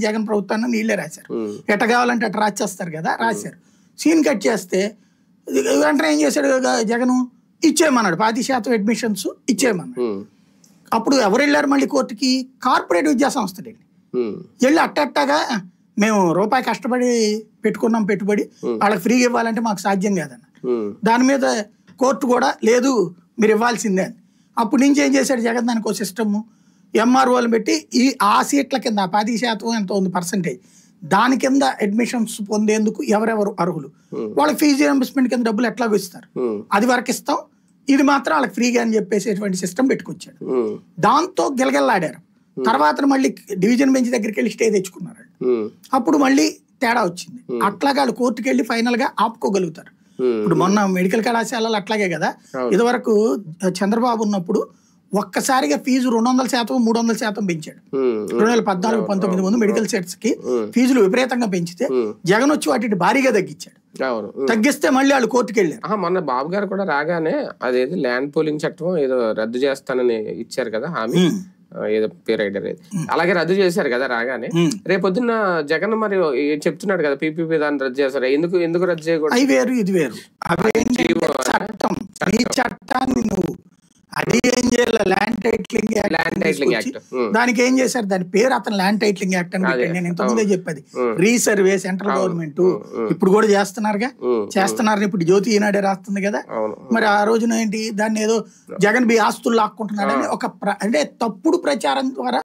జగన్ ప్రభుత్వాన్ని నీళ్లే రాశారు. ఎట్ట కావాలంటే అట్లా రాసేస్తారు కదా, రాశారు. సీన్ కట్ చేస్తే వెంటనే ఏం చేశాడు జగన్, ఇచ్చేయమన్నాడు 10% అడ్మిషన్స్ ఇచ్చేయమన్నాడు. అప్పుడు ఎవరు వెళ్ళారు మళ్ళీ కోర్టుకి? కార్పొరేట్ విద్యా సంస్థలు వెళ్ళి అట్టగా మేము రూపాయి కష్టపడి పెట్టుకున్నాం పెట్టుబడి, వాళ్ళకి ఫ్రీగా ఇవ్వాలంటే మాకు సాధ్యం కాదన్న. దాని మీద కోర్టు కూడా లేదు మీరు ఇవ్వాల్సిందే అని. అప్పటి నుంచి ఏం చేశాడు జగన్, దానికి ఒక సిస్టమ్ ఎంఆర్ఓలు పెట్టి ఆ సీట్ల కింద 10% ఎంత ఉంది పర్సెంటేజ్, దాని కింద అడ్మిషన్స్ పొందేందుకు ఎవరెవరు అర్హులు వాళ్ళకి ఫీజు రియంబర్స్మెంట్ కింద డబ్బులు ఎట్లాగో ఇస్తారు, అది వరకు ఇస్తాం, ఇది మాత్రం వాళ్ళకి ఫ్రీగా అని చెప్పేసేటువంటి సిస్టమ్ పెట్టుకొచ్చాడు. దాంతో గిలగిల్లాడారు. తర్వాత మళ్ళీ డివిజన్ బెంచ్ దగ్గరికి వెళ్ళి స్టే తెచ్చుకున్నారు. అప్పుడు మళ్ళీ తేడా వచ్చింది. అట్లాగా వాళ్ళు కోర్టుకు వెళ్ళి ఫైనల్ గా ఆపుకోగలుగుతారు. ఇప్పుడు మొన్న మెడికల్ కళాశాలలు అట్లాగే కదా, ఇదివరకు చంద్రబాబు ఉన్నప్పుడు ఒక్కసారిగా ఫీజు 200% 300% పెంచాడు. 2014-19 ముందు మెడికల్ సెట్స్ కి ఫీజులు విపరీతంగా పెంచితే జగన్ వచ్చి వాటిని భారీగా తగ్గించాడు. తగ్గిస్తే మళ్ళీ వాళ్ళు కోర్టుకు వెళ్ళారు. మొన్న బాబు గారు కూడా రాగానే అదేది ల్యాండ్ పోలింగ్ చట్టం ఏదో రద్దు చేస్తానని ఇచ్చారు కదా హామీ, ఏదో పేరు ఐడర్ అలాగే రద్దు చేశారు కదా రాగానే. రేపొద్దున్న జగన్ మరి చెప్తున్నాడు కదా పీపీపీ దాన్ని రద్దు చేస్తారు, ఎందుకు రద్దు చేయకూడదు? అవి వేరు ఇది వేరు, చట్టం నీ చట్టాన్ని నువ్వు అది ఏం చేయాలి, ల్యాండ్ టైటిలింగ్ యాక్ట్. దానికి ఏం చేశారు, దాని పేరు అతను ల్యాండ్ టైటిలింగ్ యాక్ట్ అని పెట్టాడు. నేను ఇంతకుముందే చెప్పేది రీసర్వే సెంట్రల్ గవర్నమెంట్ ఇప్పుడు కూడా చేస్తున్నారుగా, చేస్తున్నారని ఇప్పుడు జ్యోతి ఈనాడే రాస్తుంది కదా. మరి ఆ రోజున ఏంటి దాన్ని ఏదో జగన్ బి ఆస్తులు లాక్కుంటున్నాడని ఒక అంటే తప్పుడు ప్రచారం ద్వారా